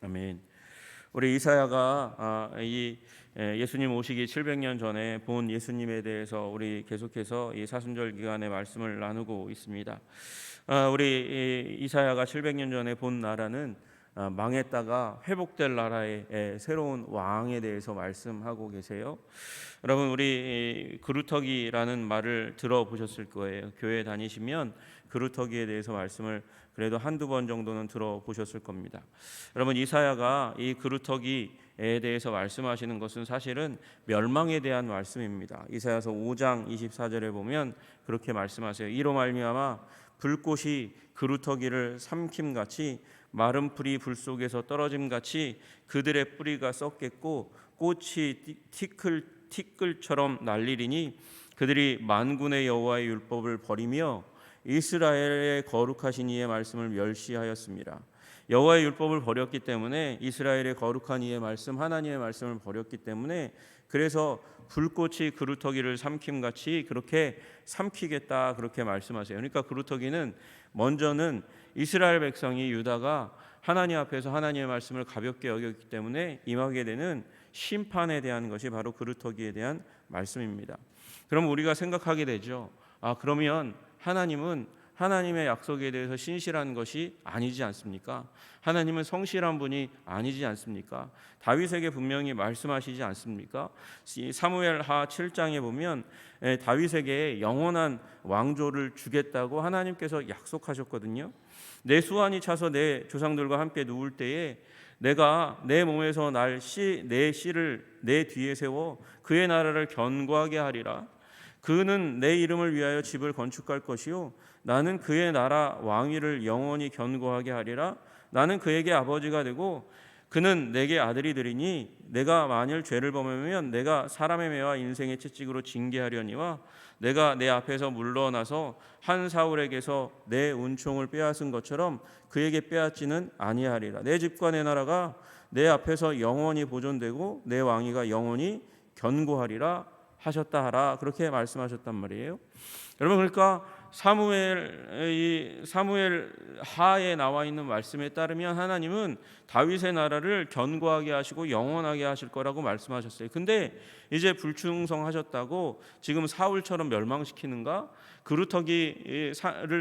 아멘. 우리 이사야가 예수님 오시기 700년 전에 본 예수님에 대해서 우리 계속해서 이 사순절 기간에 말씀을 나누고 있습니다. 우리 이사야가 700년 전에 본 나라는 망했다가 회복될 나라의 새로운 왕에 대해서 말씀하고 계세요. 여러분, 우리 그루터기라는 말을 들어보셨을 거예요. 교회 다니시면 그루터기에 대해서 말씀을 그래도 한두 번 정도는 들어보셨을 겁니다. 여러분, 이사야가 이 그루터기에 대해서 말씀하시는 것은 사실은 멸망에 대한 말씀입니다. 이사야서 5장 24절에 보면 그렇게 말씀하세요. 이로 말미암아 불꽃이 그루터기를 삼킴같이 마른 풀이 불 속에서 떨어짐같이 그들의 뿌리가 썩겠고 꽃이 티끌처럼 날리리니 그들이 만군의 여호와의 율법을 버리며 이스라엘의 거룩하신 이의 말씀을 멸시하였습니다. 여호와의 율법을 버렸기 때문에, 이스라엘의 거룩한 이의 말씀, 하나님의 말씀을 버렸기 때문에, 그래서 불꽃이 그루터기를 삼킴같이 그렇게 삼키겠다, 그렇게 말씀하세요. 그러니까 그루터기는 먼저는 이스라엘 백성이, 유다가 하나님 앞에서 하나님의 말씀을 가볍게 여겼기 때문에 임하게 되는 심판에 대한 것이 바로 그루터기에 대한 말씀입니다. 그럼 우리가 생각하게 되죠. 그러면 하나님은 하나님의 약속에 대해서 신실한 것이 아니지 않습니까? 하나님은 성실한 분이 아니지 않습니까? 다윗에게 분명히 말씀하시지 않습니까? 사무엘하 7장에 보면 다윗에게 영원한 왕조를 주겠다고 하나님께서 약속하셨거든요. 내 수완이 차서 내 조상들과 함께 누울 때에 내가 내 몸에서 내 씨를 내 뒤에 세워 그의 나라를 견고하게 하리라. 그는 내 이름을 위하여 집을 건축할 것이요 나는 그의 나라 왕위를 영원히 견고하게 하리라. 나는 그에게 아버지가 되고 그는 내게 아들이 되리니 내가 만일 죄를 범하면 내가 사람의 매와 인생의 채찍으로 징계하려니와 내가 내 앞에서 물러나서 한 사울에게서 내 은총을 빼앗은 것처럼 그에게 빼앗지는 아니하리라. 내 집과 내 나라가 내 앞에서 영원히 보존되고 내 왕위가 영원히 견고하리라 하셨다 하라, 그렇게 말씀하셨단 말이에요. 여러분, 그러니까 사무엘 하에 나와 있는 말씀에 따르면 하나님은 다윗의 나라를 견고하게 하시고 영원하게 하실 거라고 말씀하셨어요. 근데 이제 불충성하셨다고 지금 사울처럼 멸망시키는가? 그루터기를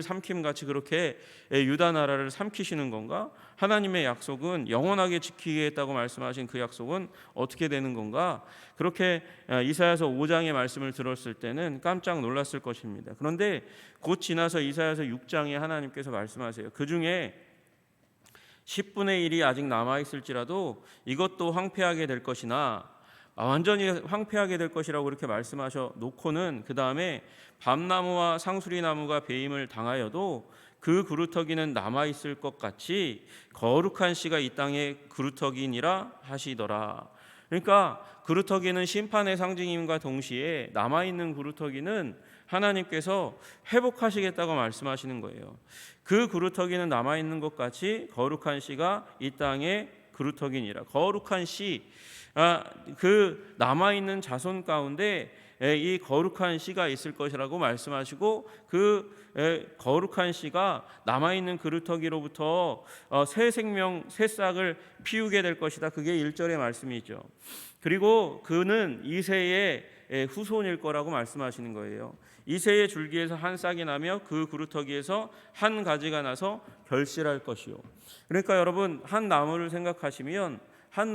삼킴같이 그렇게 유다 나라를 삼키시는 건가? 하나님의 약속은 영원하게 지키겠다고 말씀하신 그 약속은 어떻게 되는 건가? 그렇게 이사야서 5장의 말씀을 들었을 때는 깜짝 놀랐을 것입니다. 그런데 곧 지나서 이사야서 6장에 하나님께서 말씀하세요. 그 중에 10분의 1이 아직 남아있을지라도 이것도 황폐하게 될 것이나, 완전히 황폐하게 될 것이라고 그렇게 말씀하셔 놓고는 그 다음에 밤나무와 상수리나무가 배임을 당하여도 그 그루터기는 남아있을 것 같이 거룩한 씨가 이 땅의 그루터기니라 하시더라. 그러니까 그루터기는 심판의 상징임과 동시에 남아있는 그루터기는 하나님께서 회복하시겠다고 말씀하시는 거예요. 그 그루터기는 남아있는 것 같이 거룩한 씨가 이 땅의 그루터기니라. 거룩한 씨, 그 남아있는 자손 가운데 이 거룩한 씨가 있을 것이라고 말씀하시고, 그 거룩한 씨가 남아있는 그루터기로부터 새 생명, 새 싹을 피우게 될 것이다. 그게 1절의 말씀이죠. 그리고 그는 이새의 후손일 거라고 말씀하시는 거예요. 이새의 줄기에서 한 싹이 나며 그 그루터기에서 한 가지가 나서 결실할 것이요. 그러니까 여러분, 한 나무를 생각하시면 한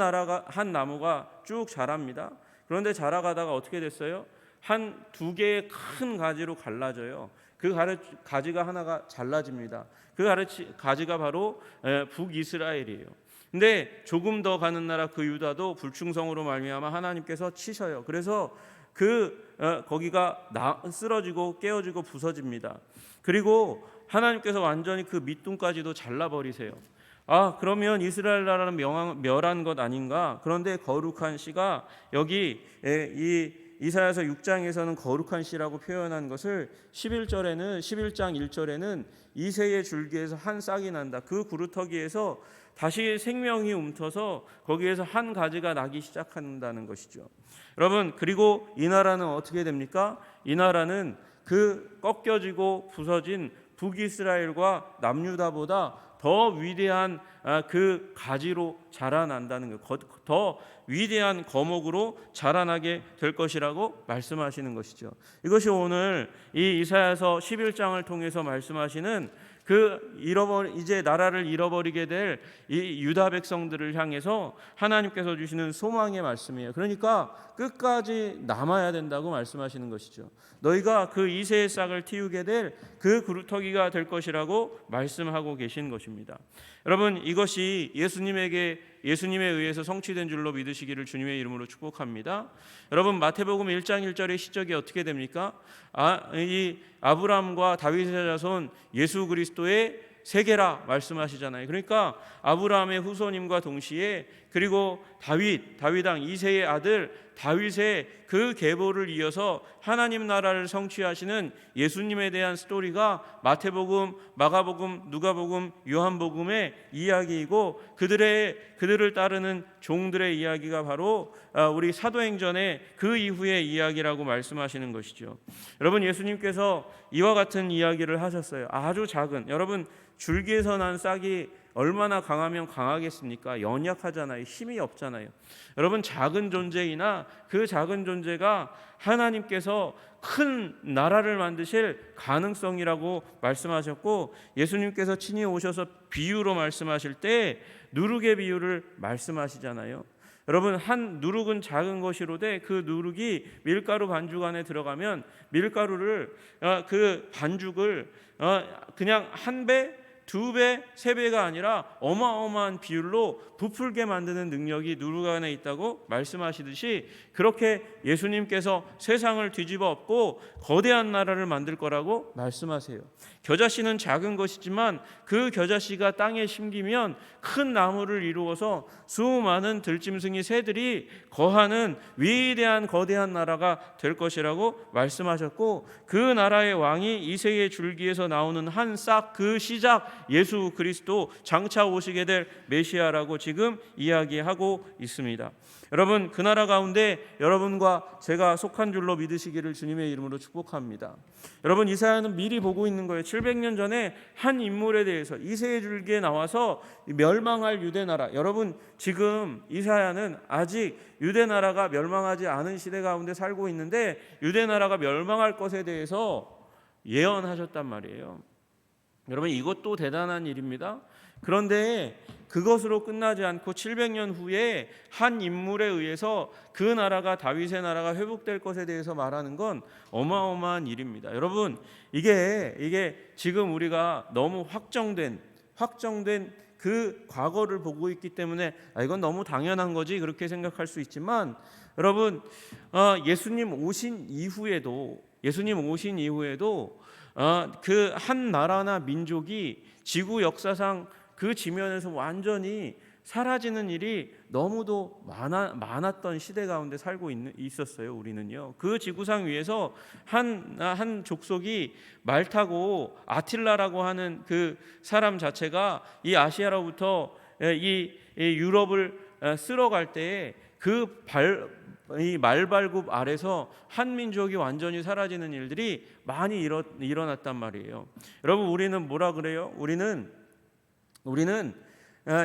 나무가 쭉 자랍니다. 그런데 자라가다가 어떻게 됐어요? 두 개의 큰 가지로 갈라져요. 그 가지가 하나가 잘라집니다. 그 가지가 바로 북이스라엘이에요. 근데 조금 더 가는 나라 그 유다도 불충성으로 말미암아 하나님께서 치셔요. 그래서 거기가 쓰러지고 깨어지고 부서집니다. 그리고 하나님께서 완전히 그 밑둥까지도 잘라버리세요. 그러면 이스라엘 나라는 멸한 것 아닌가? 그런데 거룩한 씨가 여기 이 이사야서 6장에서는 거룩한 씨라고 표현한 것을 11장 1절에는 이새의 줄기에서 한 싹이 난다. 그 그루터기에서 다시 생명이 움터서 거기에서 한 가지가 나기 시작한다는 것이죠. 여러분, 그리고 이 나라는 어떻게 됩니까? 이 나라는 그 꺾여지고 부서진 북이스라엘과 남유다보다 더 위대한 그 가지로 자라난다는 것, 더 위대한 거목으로 자라나게 될 것이라고 말씀하시는 것이죠. 이것이 오늘 이 이사야서 11장을 통해서 말씀하시는 이제 나라를 잃어버리게 될 이 유다 백성들을 향해서 하나님께서 주시는 소망의 말씀이에요. 그러니까 끝까지 남아야 된다고 말씀하시는 것이죠. 너희가 그 이새의 싹을 틔우게 될 그 그루터기가 될 것이라고 말씀하고 계신 것입니다. 여러분, 이것이 예수님에 의해서 성취된 줄로 믿으시기를 주님의 이름으로 축복합니다. 여러분, 마태복음 1장 1절의 시적이 어떻게 됩니까? 이 아브라함과 다윗의 자손 예수 그리스도의 세계라 말씀하시잖아요. 그러니까 아브라함의 후손임과 동시에 그리고 다윗 왕 이새의 아들 다윗의 그 계보를 이어서 하나님 나라를 성취하시는 예수님에 대한 스토리가 마태복음, 마가복음, 누가복음, 요한복음의 이야기이고 그들을 따르는 종들의 이야기가 바로 우리 사도행전의 그 이후의 이야기라고 말씀하시는 것이죠. 여러분, 예수님께서 이와 같은 이야기를 하셨어요. 아주 작은, 여러분, 줄기에서 난 싹이 얼마나 강하면 강하겠습니까? 연약하잖아요. 힘이 없잖아요. 여러분, 작은 존재이나 그 작은 존재가 하나님께서 큰 나라를 만드실 가능성이라고 말씀하셨고, 예수님께서 친히 오셔서 비유로 말씀하실 때 누룩의 비유를 말씀하시잖아요. 여러분, 한 누룩은 작은 것이로되 그 누룩이 밀가루 반죽 안에 들어가면 밀가루를 그 반죽을 그냥 한 배, 두 배, 세 배가 아니라 어마어마한 비율로 부풀게 만드는 능력이 누룩 안에 있다고 말씀하시듯이, 그렇게 예수님께서 세상을 뒤집어 엎고 거대한 나라를 만들 거라고 말씀하세요. 겨자씨는 작은 것이지만 그 겨자씨가 땅에 심기면 큰 나무를 이루어서 수많은 들짐승이 새들이 거하는 위대한 거대한 나라가 될 것이라고 말씀하셨고, 그 나라의 왕이 이새의 줄기에서 나오는 한 싹, 그 시작 예수 그리스도, 장차 오시게 될 메시아라고 지금 이야기하고 있습니다. 여러분, 그 나라 가운데 여러분과 제가 속한 줄로 믿으시기를 주님의 이름으로 축복합니다. 여러분, 이사야는 미리 보고 있는 거예요. 700년 전에 한 인물에 대해서 이새의 줄기에 나와서 멸망할 유대 나라. 여러분, 지금 이사야는 아직 유대 나라가 멸망하지 않은 시대 가운데 살고 있는데 유대 나라가 멸망할 것에 대해서 예언하셨단 말이에요. 여러분, 이것도 대단한 일입니다. 그런데 그것으로 끝나지 않고 700년 후에 한 인물에 의해서 그 나라가, 다윗의 나라가 회복될 것에 대해서 말하는 건 어마어마한 일입니다. 여러분, 이게 지금 우리가 너무 확정된 그 과거를 보고 있기 때문에 이건 너무 당연한 거지 그렇게 생각할 수 있지만, 여러분, 예수님 오신 이후에도 그 한 나라나 민족이 지구 역사상 그 지면에서 완전히 사라지는 일이 너무도 많았던 시대 가운데 살고 있었어요. 우리는요, 그 지구상 위에서 한 족속이 말 타고 아틸라라고 하는 그 사람 자체가 이 아시아로부터 이 유럽을 쓸어갈 때에 이 말발굽 아래서 한 민족이 완전히 사라지는 일들이 많이 일어났단 말이에요. 여러분, 우리는 뭐라 그래요? 우리는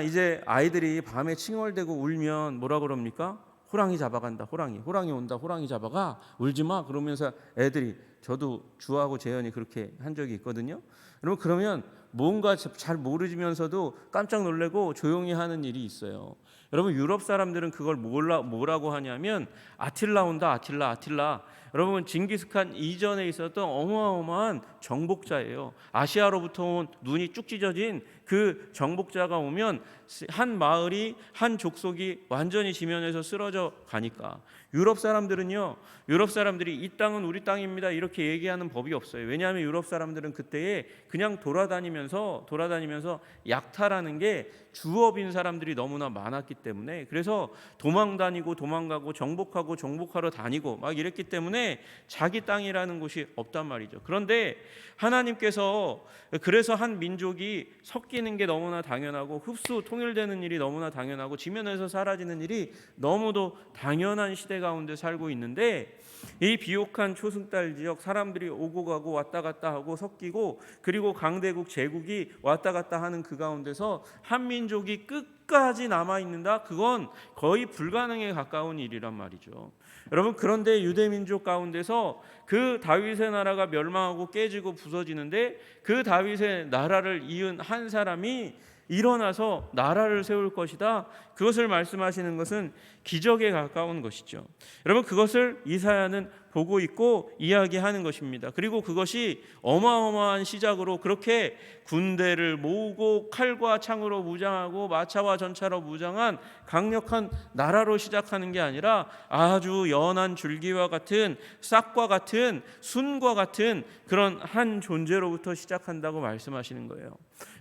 이제 아이들이 밤에 칭얼대고 울면 뭐라 그럽니까? 호랑이 잡아간다. 호랑이 온다. 호랑이 잡아가. 울지 마. 그러면서 애들이, 저도 주하고 재현이 그렇게 한 적이 있거든요. 여러분, 그러면 뭔가 잘 모르면서도 깜짝 놀래고 조용히 하는 일이 있어요. 여러분, 유럽 사람들은 그걸 뭐라고 하냐면 아틸라 온다. 아틸라. 여러분, 징기스칸 이전에 있었던 어마어마한 정복자예요. 아시아로부터 온 눈이 쭉 찢어진 그 정복자가 오면 한 마을이, 한 족속이 완전히 지면에서 쓰러져 가니까. 유럽 사람들이 이 땅은 우리 땅입니다 이렇게 얘기하는 법이 없어요. 왜냐하면 유럽 사람들은 그때에 그냥 돌아다니면서 약탈하는 게 주업인 사람들이 너무나 많았기 때문에, 그래서 도망가고 정복하러 다니고 막 이랬기 때문에 자기 땅이라는 곳이 없단 말이죠. 그런데 하나님께서 그래서 한 민족이 섞이는 게 너무나 당연하고 통일되는 일이 너무나 당연하고 지면에서 사라지는 일이 너무도 당연한 시대 가운데 살고 있는데, 이 비옥한 초승달 지역 계속 사람들이 오고 가고 왔다 갔다 하고 섞이고, 그리고 강대국 제국이 왔다 갔다 하는 그 가운데서 한민족이 끝까지 남아 있는다. 그건 거의 불가능에 가까운 일이란 말이죠. 여러분, 그런데 유대민족 가운데서 그 다윗의 나라가 멸망하고 깨지고 부서지는데, 그 다윗의 나라를 이은 한 사람이 일어나서 나라를 세울 것이다. 그것을 말씀하시는 것은 기적에 가까운 것이죠. 여러분, 그것을 이사야는 보고 있고 이야기하는 것입니다. 그리고 그것이 어마어마한 시작으로 그렇게 군대를 모으고 칼과 창으로 무장하고 마차와 전차로 무장한 강력한 나라로 시작하는 게 아니라 아주 연한 줄기와 같은 싹과 같은 순과 같은 그런 한 존재로부터 시작한다고 말씀하시는 거예요.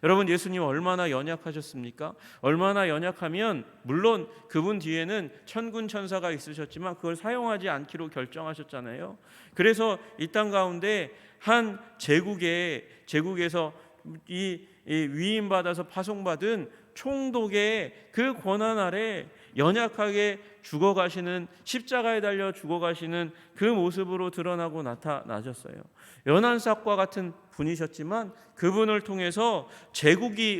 여러분, 예수님 얼마나 연약하셨습니까? 얼마나 연약하면, 물론 그분 뒤에는 천군 천사가 있으셨지만 그걸 사용하지 않기로 결정하셨잖아요. 그래서 이 땅 가운데 한 제국에서 이 위임받아서 파송받은 총독의 그 권한 아래 연약하게 죽어가시는, 십자가에 달려 죽어가시는 그 모습으로 드러나고 나타나셨어요. 연한 싹과 같은 분이셨지만 그분을 통해서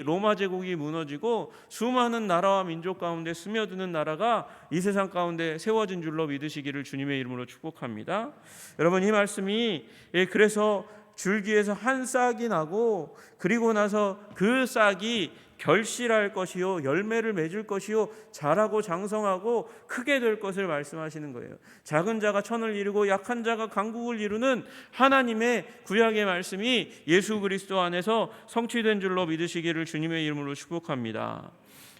로마 제국이 무너지고 수많은 나라와 민족 가운데 스며드는 나라가 이 세상 가운데 세워진 줄로 믿으시기를 주님의 이름으로 축복합니다. 여러분, 이 말씀이 그래서 줄기에서 한 싹이 나고, 그리고 나서 그 싹이 결실할 것이요 열매를 맺을 것이요 자라고 장성하고 크게 될 것을 말씀하시는 거예요. 작은 자가 천을 이루고 약한 자가 강국을 이루는 하나님의 구약의 말씀이 예수 그리스도 안에서 성취된 줄로 믿으시기를 주님의 이름으로 축복합니다.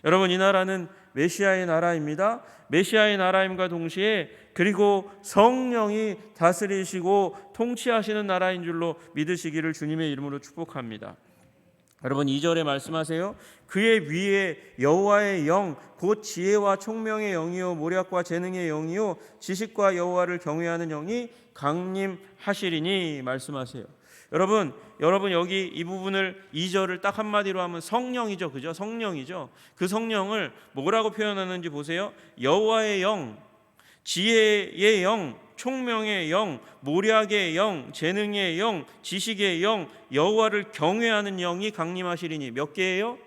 여러분, 이 나라는 메시아의 나라입니다. 메시아의 나라임과 동시에 그리고 성령이 다스리시고 통치하시는 나라인 줄로 믿으시기를 주님의 이름으로 축복합니다. 여러분, 2절에 말씀하세요. 그의 위에 여호와의 영 곧 지혜와 총명의 영이요 모략과 재능의 영이요 지식과 여호와를 경외하는 영이 강림하시리니 말씀하세요. 여러분 여기 이 부분을 2절을 딱 한마디로 하면 성령이죠. 그죠? 성령이죠. 그 성령을 뭐라고 표현하는지 보세요. 여호와의 영, 지혜의 영, 총명의 영, 모략의 영, 재능의 영, 지식의 영, 여호와를 경외하는 영이 강림하시리니 몇 개예요?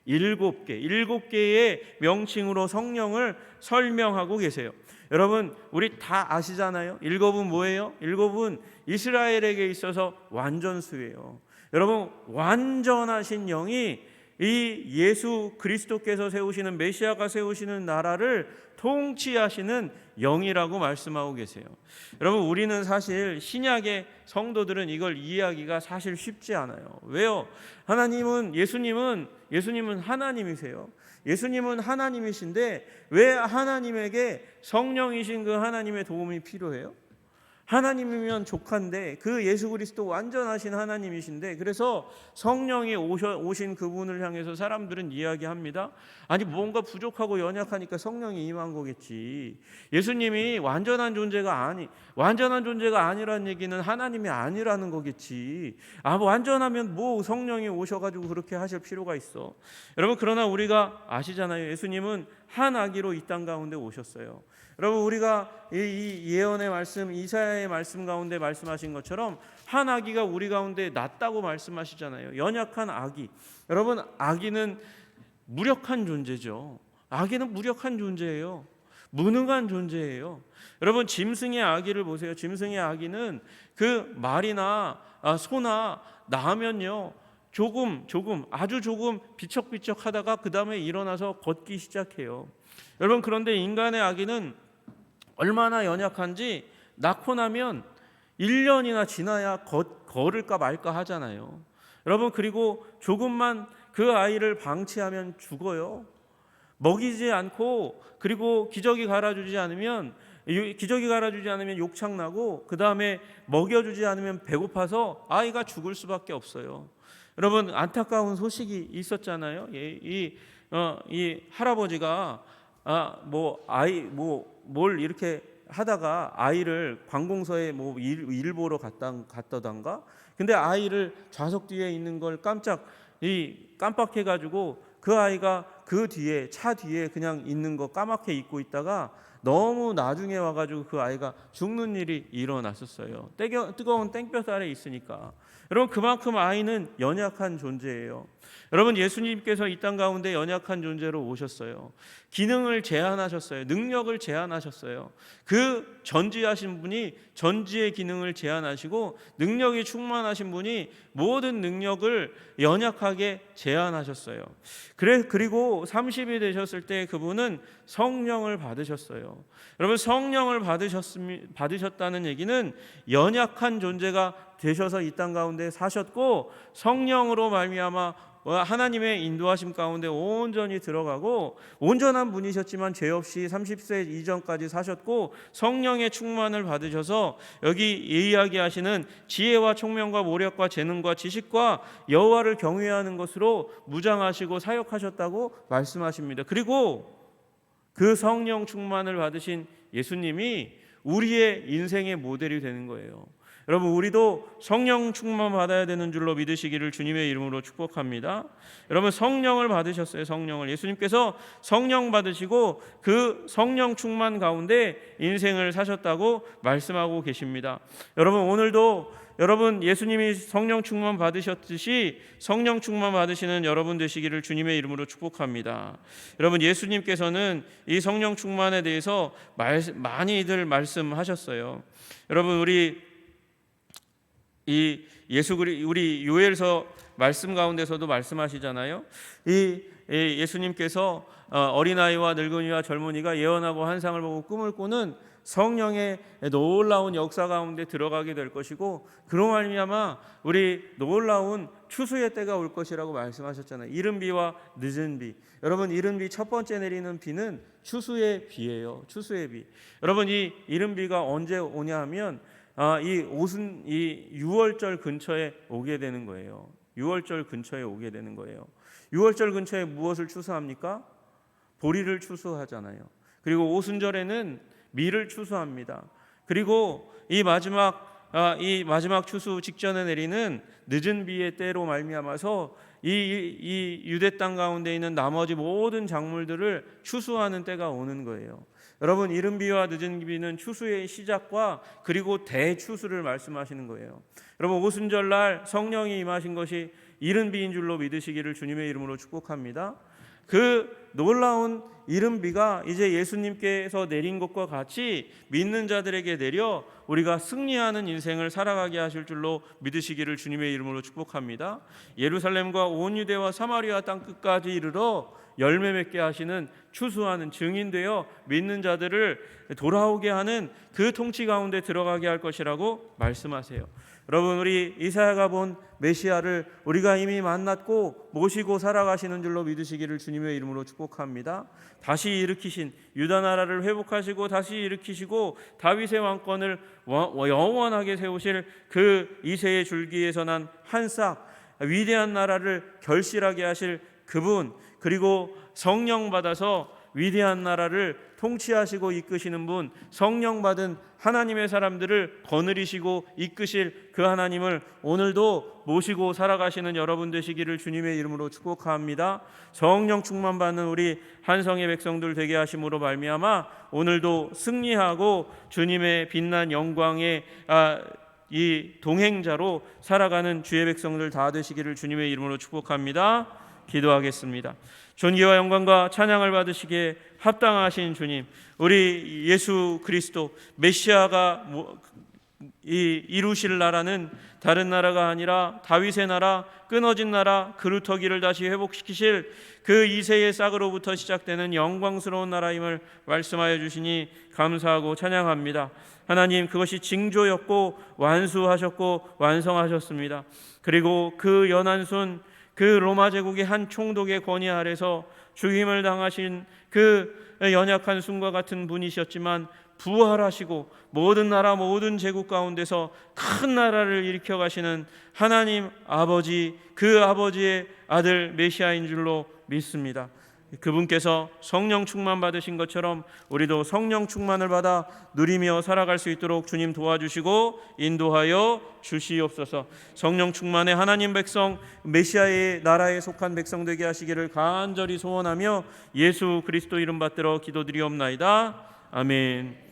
7개. 7개의 명칭으로 성령을 설명하고 계세요. 여러분, 우리 다 아시잖아요. 7은 뭐예요? 7은 이스라엘에게 있어서 완전수예요. 여러분, 완전하신 영이 이 예수 그리스도께서 세우시는, 메시아가 세우시는 나라를 통치하시는 영이라고 말씀하고 계세요. 여러분, 우리는 사실 신약의 성도들은 이걸 이해하기가 사실 쉽지 않아요. 왜요? 예수님은 하나님이세요. 예수님은 하나님이신데 왜 하나님에게 성령이신 그 하나님의 도움이 필요해요? 하나님이면 족한데 그 예수 그리스도 완전하신 하나님이신데, 그래서 성령이 오신 그분을 향해서 사람들은 이야기합니다. 아니, 뭔가 부족하고 연약하니까 성령이 임한 거겠지. 예수님이 완전한 존재가 아니라는 얘기는 하나님이 아니라는 거겠지. 완전하면 뭐 성령이 오셔가지고 그렇게 하실 필요가 있어. 여러분, 그러나 우리가 아시잖아요. 예수님은 한 아기로 이 땅 가운데 오셨어요. 여러분, 우리가 이 예언의 말씀, 이사야의 말씀 가운데 말씀하신 것처럼 한 아기가 우리 가운데 났다고 말씀하시잖아요. 연약한 아기. 여러분, 아기는 무력한 존재죠. 아기는 무력한 존재예요. 무능한 존재예요. 여러분, 짐승의 아기를 보세요. 짐승의 아기는 그 말이나 소나 낳으면요, 아주 조금 비척비척 하다가 그 다음에 일어나서 걷기 시작해요. 여러분, 그런데 인간의 아기는 얼마나 연약한지 낳고 나면 1년이나 지나야 걸을까 말까 하잖아요. 여러분, 그리고 조금만 그 아이를 방치하면 죽어요. 먹이지 않고, 그리고 기저귀 갈아주지 않으면 욕창나고, 그 다음에 먹여주지 않으면 배고파서 아이가 죽을 수밖에 없어요. 여러분, 안타까운 소식이 있었잖아요. 이 할아버지가 뭘 이렇게 하다가 아이를 관공서에 일 보러 갔다던가, 근데 아이를 좌석 뒤에 있는 걸 깜빡해가지고 그 아이가 그 뒤에, 차 뒤에 그냥 있는 거 까맣게 잊고 있다가 너무 나중에 와가지고 그 아이가 죽는 일이 일어났었어요. 뜨거운 땡볕 아래 있으니까. 여러분, 그만큼 아이는 연약한 존재예요. 여러분, 예수님께서 이 땅 가운데 연약한 존재로 오셨어요. 기능을 제한하셨어요. 능력을 제한하셨어요. 그 전지하신 분이 전지의 기능을 제한하시고 능력이 충만하신 분이 모든 능력을 연약하게 제한하셨어요. 그리고 30이 되셨을 때 그분은 성령을 받으셨어요. 여러분, 성령을 받으셨다는 얘기는 연약한 존재가 되셔서 이 땅 가운데 사셨고 성령으로 말미암아 하나님의 인도하심 가운데 온전히 들어가고 온전한 분이셨지만 죄 없이 30세 이전까지 사셨고 성령의 충만을 받으셔서 여기 이야기하시는 지혜와 총명과 모략과 재능과 지식과 여호와를 경외하는 것으로 무장하시고 사역하셨다고 말씀하십니다. 그리고 그 성령 충만을 받으신 예수님이 우리의 인생의 모델이 되는 거예요. 여러분, 우리도 성령 충만 받아야 되는 줄로 믿으시기를 주님의 이름으로 축복합니다. 여러분, 성령을 받으셨어요. 성령을. 예수님께서 성령 받으시고 그 성령 충만 가운데 인생을 사셨다고 말씀하고 계십니다. 여러분, 오늘도 여러분 예수님이 성령 충만 받으셨듯이 성령 충만 받으시는 여러분 되시기를 주님의 이름으로 축복합니다. 여러분, 예수님께서는 이 성령 충만에 대해서 많이들 말씀하셨어요. 여러분, 우리 요엘서 말씀 가운데서도 말씀하시잖아요. 예수님께서 어린아이와 늙은이와 젊은이가 예언하고 환상을 보고 꿈을 꾸는 성령의 놀라운 역사 가운데 들어가게 될 것이고 그로 말미암아 우리 놀라운 추수의 때가 올 것이라고 말씀하셨잖아요. 이른 비와 늦은 비. 여러분, 이른 비 첫 번째 내리는 비는 추수의 비예요. 추수의 비. 여러분, 이 이른 비가 언제 오냐 하면 이 6월절 근처에 오게 되는 거예요. 6월절 근처에 오게 되는 거예요. 6월절 근처에 무엇을 추수합니까? 보리를 추수하잖아요. 그리고 오순절에는 밀을 추수합니다. 그리고 이 마지막 추수 직전에 내리는 늦은 비의 때로 말미암아서 이 유대 땅 가운데 있는 나머지 모든 작물들을 추수하는 때가 오는 거예요. 여러분, 이른 비와 늦은 비는 추수의 시작과 그리고 대추수를 말씀하시는 거예요. 여러분, 오순절날 성령이 임하신 것이 이른 비인 줄로 믿으시기를 주님의 이름으로 축복합니다. 그 놀라운 이른 비가 이제 예수님께서 내린 것과 같이 믿는 자들에게 내려 우리가 승리하는 인생을 살아가게 하실 줄로 믿으시기를 주님의 이름으로 축복합니다. 예루살렘과 온 유대와 사마리아 땅 끝까지 이르러 열매 맺게 하시는 추수하는 증인되어 믿는 자들을 돌아오게 하는 그 통치 가운데 들어가게 할 것이라고 말씀하세요. 여러분, 우리 이사야가 본 메시아를 우리가 이미 만났고 모시고 살아가시는 줄로 믿으시기를 주님의 이름으로 축복합니다. 다시 일으키신 유다 나라를 회복하시고 다시 일으키시고 다윗의 왕권을 영원하게 세우실 그 이새의 줄기에서 난 한 싹 위대한 나라를 결실하게 하실 그분, 그리고 성령 받아서 위대한 나라를 통치하시고 이끄시는 분, 성령 받은 하나님의 사람들을 거느리시고 이끄실 그 하나님을 오늘도 모시고 살아가시는 여러분 되시기를 주님의 이름으로 축복합니다. 성령 충만 받는 우리 한성의 백성들 되게 하심으로 말미암아 오늘도 승리하고 주님의 빛난 영광의 이 동행자로 살아가는 주의 백성들 다 되시기를 주님의 이름으로 축복합니다. 기도하겠습니다. 존귀와 영광과 찬양을 받으시기에 합당하신 주님, 우리 예수 그리스도 메시아가 이루실 나라는 다른 나라가 아니라 다윗의 나라, 끊어진 나라, 그루터기를 다시 회복시키실 그 이새의 싹으로부터 시작되는 영광스러운 나라임을 말씀하여 주시니 감사하고 찬양합니다. 하나님, 그것이 징조였고 완수하셨고 완성하셨습니다. 그리고 그 연한손, 그 로마 제국의 한 총독의 권위 아래서 죽임을 당하신 그 연약한 순과 같은 분이셨지만 부활하시고 모든 나라 모든 제국 가운데서 큰 나라를 일으켜 가시는 하나님 아버지, 그 아버지의 아들 메시아인 줄로 믿습니다. 그분께서 성령 충만 받으신 것처럼 우리도 성령 충만을 받아 누리며 살아갈 수 있도록 주님 도와주시고 인도하여 주시옵소서. 성령 충만의 하나님 백성, 메시아의 나라에 속한 백성 되게 하시기를 간절히 소원하며 예수 그리스도 이름 받들어 기도드리옵나이다. 아멘.